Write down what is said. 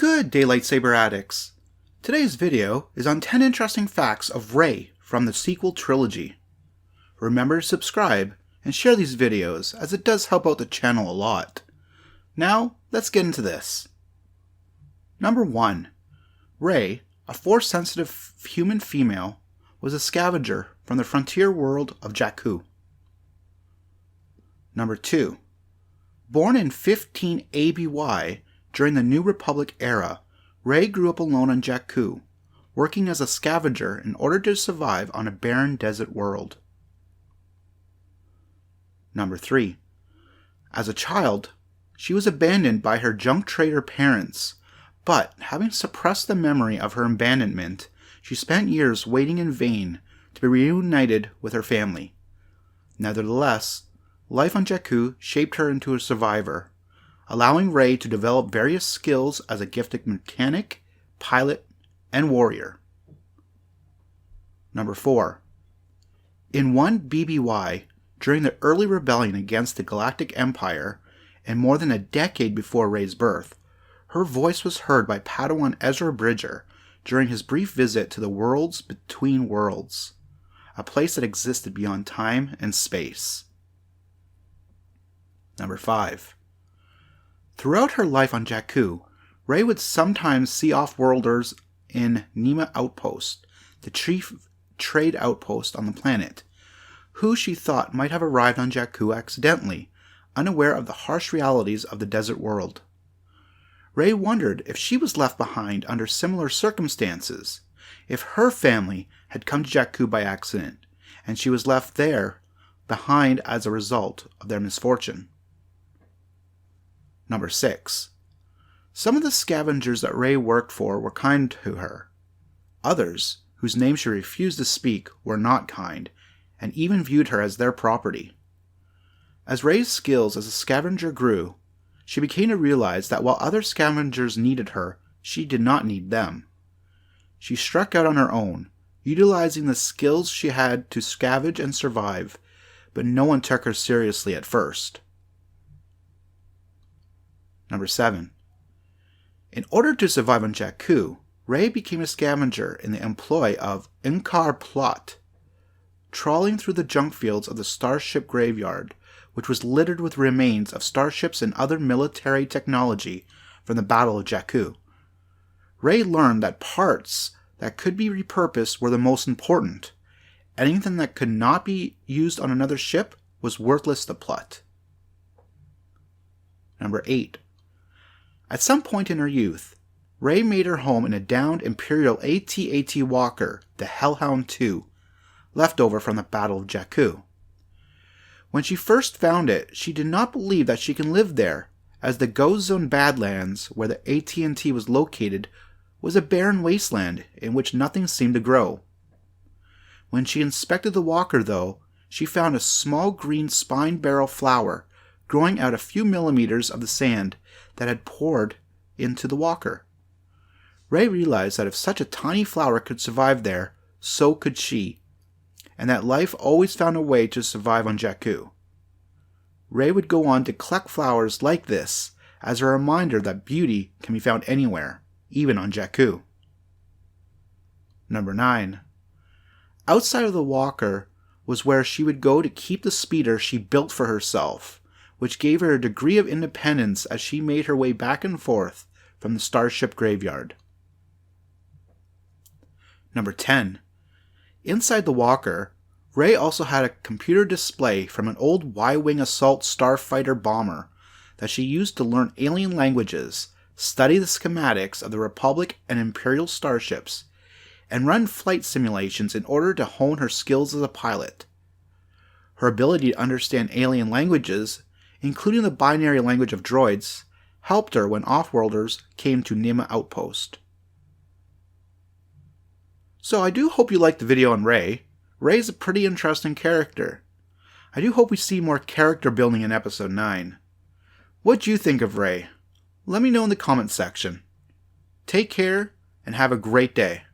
Good day, Lightsaber Addicts! Today's video is on 10 interesting facts of Rey from the sequel trilogy. Remember to subscribe and share these videos as it does help out the channel a lot. Now, let's get into this. Number 1. Rey, a Force-sensitive human female, was a scavenger from the frontier world of Jakku. Number 2. Born in 15 ABY, during the New Republic era, Rey grew up alone on Jakku, working as a scavenger in order to survive on a barren desert world. Number 3. As a child, she was abandoned by her junk trader parents, but having suppressed the memory of her abandonment, she spent years waiting in vain to be reunited with her family. Nevertheless, life on Jakku shaped her into a survivor, allowing Rey to develop various skills as a gifted mechanic, pilot, and warrior. Number 4. In 1 BBY, during the early rebellion against the Galactic Empire, and more than a decade before Rey's birth, her voice was heard by Padawan Ezra Bridger during his brief visit to the Worlds Between Worlds, a place that existed beyond time and space. Number 5. Throughout her life on Jakku, Rey would sometimes see off-worlders in Nema Outpost, the chief trade outpost on the planet, who she thought might have arrived on Jakku accidentally, unaware of the harsh realities of the desert world. Rey wondered if she was left behind under similar circumstances, if her family had come to Jakku by accident, and she was left there behind as a result of their misfortune. Number 6. Some of the scavengers that Rey worked for were kind to her. Others, whose names she refused to speak, were not kind, and even viewed her as their property. As Rey's skills as a scavenger grew, she began to realize that while other scavengers needed her, she did not need them. She struck out on her own, utilizing the skills she had to scavenge and survive, but no one took her seriously at first. Number 7. In order to survive on Jakku, Rey became a scavenger in the employ of Inkar Plot, trawling through the junk fields of the starship graveyard, which was littered with remains of starships and other military technology from the Battle of Jakku. Rey learned that parts that could be repurposed were the most important. Anything that could not be used on another ship was worthless to Plot. Number 8. At some point in her youth, Rey made her home in a downed Imperial AT-AT Walker, the Hellhound II, left over from the Battle of Jakku. When she first found it, she did not believe that she can live there, as the Ghost Zone Badlands, where the AT&T was located, was a barren wasteland in which nothing seemed to grow. When she inspected the walker, though, she found a small green spine barrel flower growing out a few millimeters of the sand that had poured into the walker. Rey realized that if such a tiny flower could survive there, so could she, and that life always found a way to survive on Jakku. Rey would go on to collect flowers like this as a reminder that beauty can be found anywhere, even on Jakku. Number 9. Outside of the walker was where she would go to keep the speeder she built for herself, which gave her a degree of independence as she made her way back and forth from the starship graveyard. Number 10. Inside the walker, Rey also had a computer display from an old Y-Wing assault starfighter bomber that she used to learn alien languages, study the schematics of the Republic and Imperial starships, and run flight simulations in order to hone her skills as a pilot. Her ability to understand alien languages, including the binary language of droids, helped her when off-worlders came to Nema Outpost. So I do hope you liked the video on Rey. Rey's a pretty interesting character. I do hope we see more character building in Episode 9. What do you think of Rey? Let me know in the comment section. Take care, and have a great day.